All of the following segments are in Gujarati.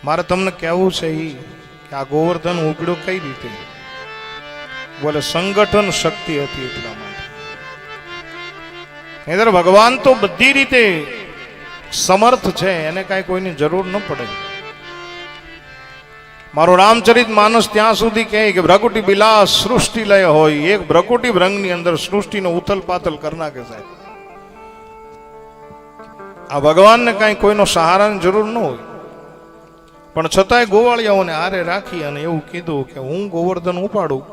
મારે તમને કહેવું છે કે આ ગોવર્ધન ઉપડ્યો કઈ રીતે? બોલે સંગઠન શક્તિ હતી એટલા માટે. નહીંતર ભગવાન તો બધી રીતે સમર્થ છે, એને કાંઈ કોઈની જરૂર ન પડે. મારો રામચરિત માનસ ત્યાં સુધી કહે કે ભ્રકુટી બિલાસ સૃષ્ટિ લય હોય, એક ભ્રકુટી ભ્રંગની અંદર સૃષ્ટિનો ઉથલ પાથલ કરી નાખે સાહેબ. આ ભગવાનને કાંઈ કોઈનો સહારાની જરૂર ન હોય, પણ છતાંય ગોવાળિયાઓને હારે રાખી અને એવું કીધું કે હું ગોવર્ધન ઉપાડું,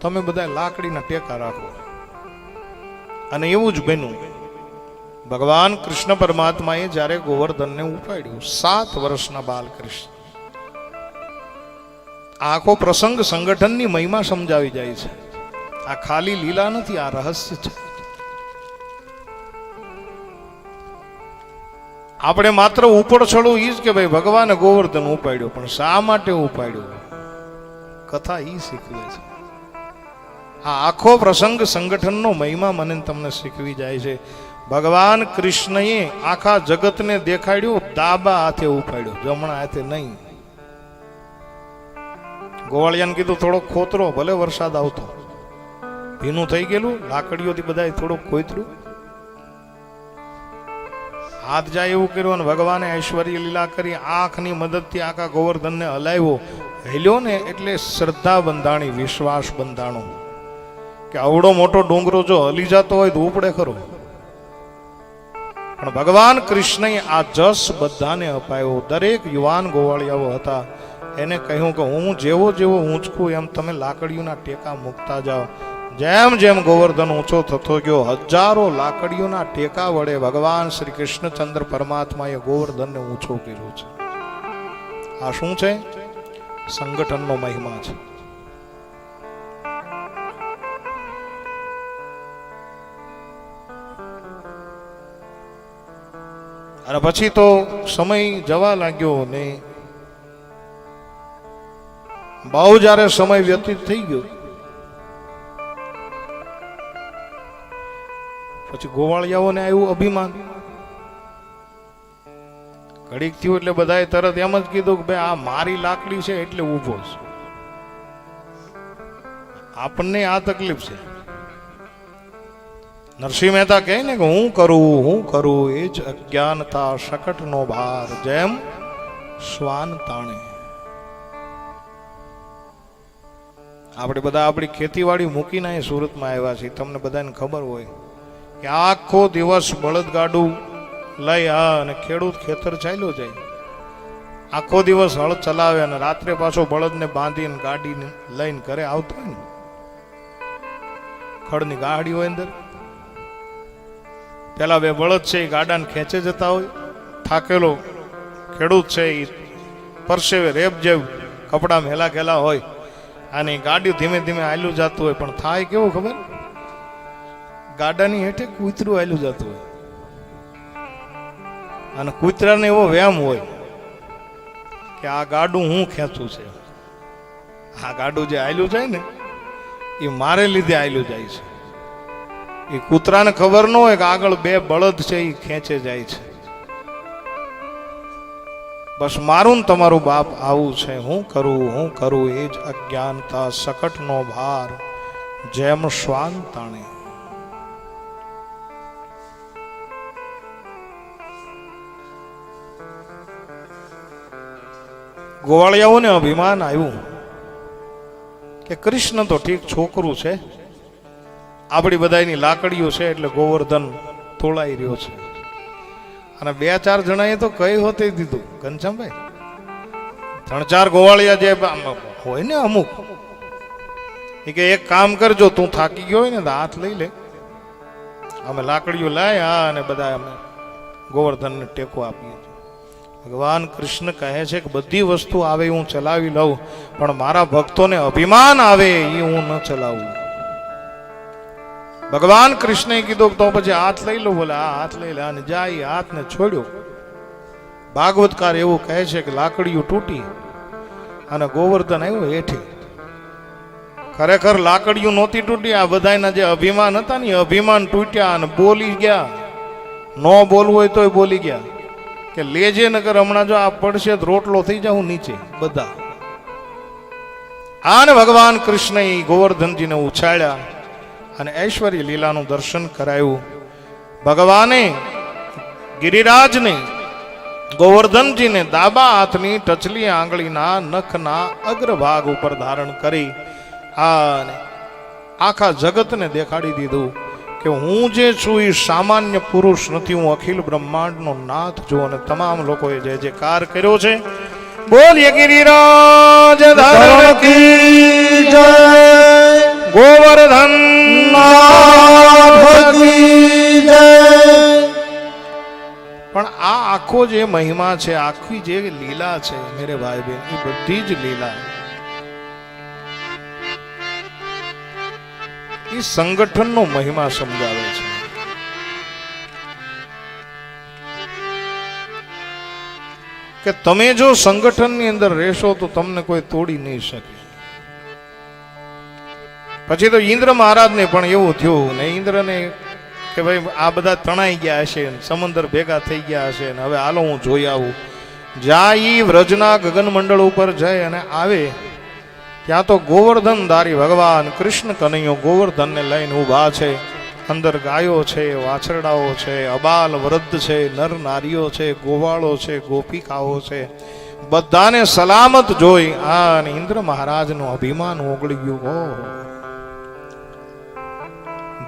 તમે બધા લાકડીના ટેકા રાખો. અને એવું જ બન્યું. ભગવાન કૃષ્ણ પરમાત્માએ જ્યારે ગોવર્ધનને ઉપાડ્યું, 7 વર્ષના બાલકૃષ્ણ, આખો પ્રસંગ સંગઠનની મહિમા સમજાવી જાય છે. આ ખાલી લીલા નથી, આ રહસ્ય છે. આપણે માત્ર ઉપર ચડવું ઈ જ કે ભાઈ ભગવાને ગોવર્ધન ઉપાડ્યો, પણ શા માટે ઉપાડ્યો? કથા ઈ શીખવે છે. આ આખો પ્રસંગ સંગઠનનો મહિમા મને તમને શીખવી જાય છે. ભગવાન કૃષ્ણએ આખા જગતને દેખાડ્યું, ડાબા હાથે ઉપાડ્યો, જમણા હાથે નહીં. ગોવાળિયાને કીધું થોડો ખોતરો, ભલે વરસાદ આવતો, ભીનું થઈ ગયેલું, લાકડીઓથી બધા થોડુંક ખોતર્યું, હાથ જાય એવું કર્યું. અને ભગવાને ઐશ્વર્ય લીલા કરી, આંખની મદદથી આખા ગોવર્ધનને હલાવ્યો. હેલ્યો ને એટલે શ્રદ્ધા બંધાણી, વિશ્વાસ બંધાણો કે આવડો મોટો ડુંગરો જો હલી જતો હોય તો ઉપડે ખરો. પણ ભગવાન કૃષ્ણએ આ જસ બધાને અપાયો. દરેક યુવાન ગોવાળિયાઓ હતા, એને કહ્યું કે હું જેવો જેવો ઊંચકું એમ તમે લાકડીઓના ટેકા મૂકતા જાઓ. જેમ જેમ ગોવર્ધન ઊંચો થતો ગયો, હજારો લાકડીઓના ટેકા વડે ભગવાન શ્રી કૃષ્ણચંદ્ર પરમાત્માએ ગોવર્ધનને ઊંચો કર્યો છે. આ શું છે? સંગઠનનો મહિમા છે. અને પછી તો સમય જવા લાગ્યો ને બહુ જ્યારે સમય વ્યતીત થઈ ગયો, પછી ગોવાળિયાઓને આવ્યું અભિમાન. ઘડીક થયું એટલે બધાએ તરત એમ જ કીધું કે ભાઈ આ મારી લાકડી છે એટલે ઊભો છે, આપણને આ તકલીફ છે. નરસિંહ મહેતા કહે ને કે હું કરું એ જ અજ્ઞાનતા શકટનો ભાર, જેમ શ્વાન તાણે. આપણે બધા આપણી ખેતીવાડી મૂકીને અહીં સુરતમાં આવ્યા છીએ. તમને બધાને ખબર હોય કે આખો દિવસ બળદગાડું લઈ અને ખેડૂત ખેતર ચાલ્યો જાય, આખો દિવસ હળ ચલાવે અને રાત્રે પાછો બળદને બાંધીને ગાડીને લઈને ઘરે આવતો હોય ને, ખડની ગાડી હોય અંદર, પેલા 2 બળદ છે એ ગાડાને ખેંચે જતા હોય, થાકેલો ખેડૂત છે એ પરસેવે રેપ જેવું કપડા મેલા ખેલા હોય, અને ગાડી ધીમે ધીમે હાલ્યું જતું હોય. પણ થાય કેવું ખબર? ગાડાની હેઠે કૂતરું હાલ્યું જતું હોય, અને કૂતરાને એવો વ્યામ હોય કે આ ગાડું હું ખેંચું છે. આ ગાડું જે હાલ્યું જાય ને એ મારે લીધે હાલ્યું જાય છે. એ કૂતરાને ખબર ન હોય કે આગળ 2 બળદ છે એ ખેંચે જાય છે. બસ મારું ને તમારું બાપ આવું છે. હું કરું એ જ અજ્ઞાનતા શકટનો ભાર, જેમ શ્વાન તાણે. ગોવાળિયાઓને અભિમાન આવ્યું કે કૃષ્ણ તો ઠીક છોકરું છે, આપણી બધાની લાકડીઓ છે એટલે ગોવર્ધન તોળાઈ રહ્યો છે. અને 2-4 જણાએ તો કઈ હોતે દીધું, ઘનશ્યામભાઈ 3-4 ગોવાળિયા જે હોય ને અમુક, એ કે એક કામ કરજો, તું થાકી ગયો હોય ને તો હાથ લઈ લે, અમે લાકડીઓ લાયા અને બધા અમે ગોવર્ધનને ટેકો આપીએ. ભગવાન કૃષ્ણ કહે છે કે બધી વસ્તુ આવે હું ચલાવી લઉં, પણ મારા ભક્તોને અભિમાન આવે એ હું ન ચલાવું. ભગવાન કૃષ્ણએ કીધું તો પછી હાથ લઈ લો. બોલે આ હાથ લઈ લે, અને જાય હાથને છોડ્યો. ભાગવતકાર એવું કહે છે કે લાકડીઓ તૂટી અને ગોવર્ધન આવ્યો હેઠે. ખરેખર લાકડીઓ નહોતી તૂટી, આ બધાના જે અભિમાન હતા ને અભિમાન તૂટ્યા અને બોલી ગયા. ન બોલવું હોય તોય બોલી ગયા. કે લેજે નગર હમણાં જો આ પડશે તો રોટલો થઈ જાઉં નીચે બધા. આને ભગવાન કૃષ્ણએ ગોવર્ધનજીને ઉછાળ્યા અને ઐશ્વર્ય લીલાનું દર્શન કરાયું. ભગવાને ગિરિરાજને ગોવર્ધનજીને ડાબા હાથની ટચલી આંગળીના નખના અગ્રભાગ ઉપર ધારણ કરી અને આખા જગતને દેખાડી દીધું કે હું જે છું એ સામાન્ય પુરુષ નથી, હું અખિલ બ્રહ્માંડનો નાથ છું. અને તમામ લોકોએ જે જયકાર કર્યો છે. બોલીએ ગિરિરાજ ધરણ કી જય, ગોવર્ધન નાથ કી જય. પણ આ આખો જે મહિમા છે, આખી જે લીલા છે મેરે ભાઈ બહેન, એ બધી જ લીલા એ સંગઠનનો મહિમા સમજાવે છે. કે તમે જો સંગઠનની અંદર રહેશો તો તમને કોઈ તોડી નહીં શકે. પછી તો ઇન્દ્ર મહારાજને પણ એવું થયું ને, ઇન્દ્રને કે ભાઈ આ બધા તણાઈ ગયા હશે, સમંદર ભેગા થઈ ગયા હશે, ને હવે હાલો હું જોઈ આવું. જ્યાં ઈ વ્રજના ગગન મંડળ ઉપર જાય અને આવે ત્યાં તો ગોવર્ધન ધારી ભગવાન કૃષ્ણ કનૈયો ગોવર્ધનને લઈને ઊભા છે. અંદર ગાયો છે, વાછરડાઓ છે, અબાલ વૃદ્ધ છે, નર નારીઓ છે, ગોવાળો છે, ગોપિકાઓ છે, બધાને સલામત જોઈ અને ઇન્દ્ર મહારાજનું અભિમાન ઓગળી ગયું. ઓહો,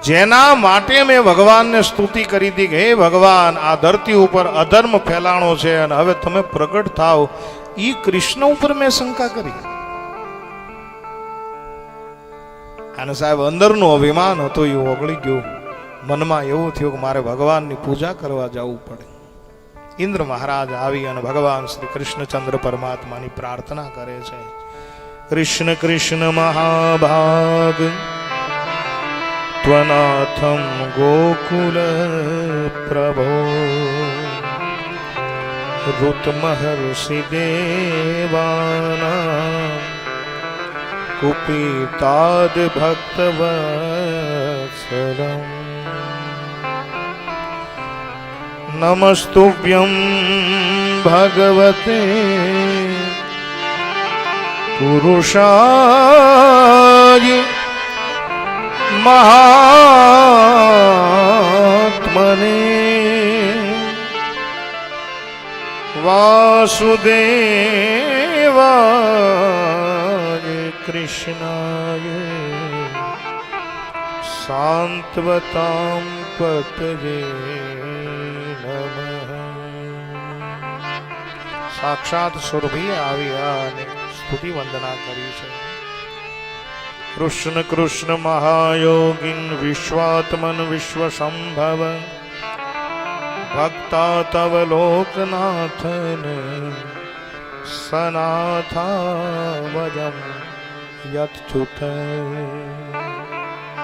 જેના માટે મેં ભગવાનને સ્તુતિ કરી હતી કે હે ભગવાન, આ ધરતી ઉપર અધર્મ ફેલાણો છે અને હવે તમે પ્રગટ થાવ, ઈ કૃષ્ણ ઉપર મેં શંકા કરી. અને સાહેબ અંદરનું અભિમાન હતું એ ઓગળી ગયું. મનમાં એવું થયું કે મારે ભગવાનની પૂજા કરવા જવું પડે. ઇન્દ્ર મહારાજ આવી અને ભગવાન શ્રી કૃષ્ણચંદ્ર પરમાત્માની પ્રાર્થના કરે છે. કૃષ્ણ કૃષ્ણ મહાભાગ ત્વનાથમ ગોકુલ પ્રભો ઋતમહર્ષિ દેવાના કુપિતાદ ભક્તવત્સલમ નમસ્તુભ્યં ભગવતે પુરુષાય મહાત્મને વાસુદેવાય કૃષ્ણાય શાંતવતામ પતયે નમઃ. સાક્ષાત સુરભી આવ્યા અને સ્તુતિ વંદના કરી છે. કૃષ્ણ કૃષ્ણ મહાયોગીન વિશ્વાત્મન વિશ્વસંભવ ભક્તા તવ લોકનાથન સનાથા વજમ યચ્યુત.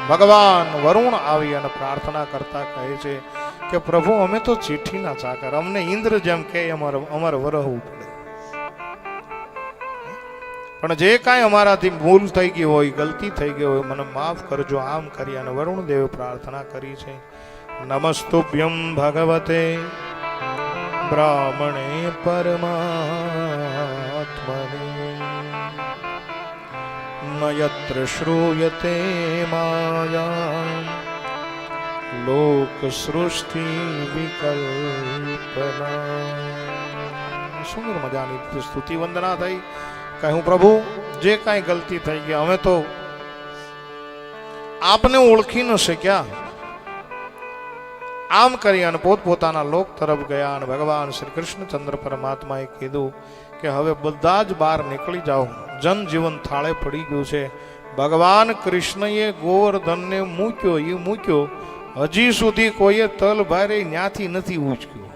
ભગવાન વરુણ આવી અને પ્રાર્થના કરતા કહે છે કે પ્રભુ, અમે તો ચીઠીના ચાકર, અમને ઇન્દ્ર જેમ કે અમારે વરહવું પડે. પણ જે કાંઈ અમારાથી ભૂલ થઈ ગઈ હોય, ગલતી થઈ ગઈ હોય, મને માફ કરજો, આમ કરી અને વરુણ દેવે પ્રાર્થના કરી છે. નમસ્તુભ્યમ ભગવતે બ્રાહ્મણે પરમાત્મને નયત્ર શ્રૂયતે માયા લોક સૃષ્ટિ વિકલ્પના. સુંદર મજાની સ્તુતિ વંદના થઈ. કહ્યું પ્રભુ, જે કાંઈ ગલતી થઈ ગઈ, અમે તો આપને ઓળખી ન શક્યા. આમ કરી અને પોતપોતાના લોક તરફ ગયા. અને ભગવાન શ્રી કૃષ્ણચંદ્ર પરમાત્માએ કીધું કે હવે બધા જ બહાર નીકળી જાઓ, જનજીવન થાળે પડી ગયું છે. ભગવાન કૃષ્ણએ ગોવર્ધનને મૂક્યો, હજી સુધી કોઈએ તલ ભારે ન્યાથી નથી ઉચક્યું.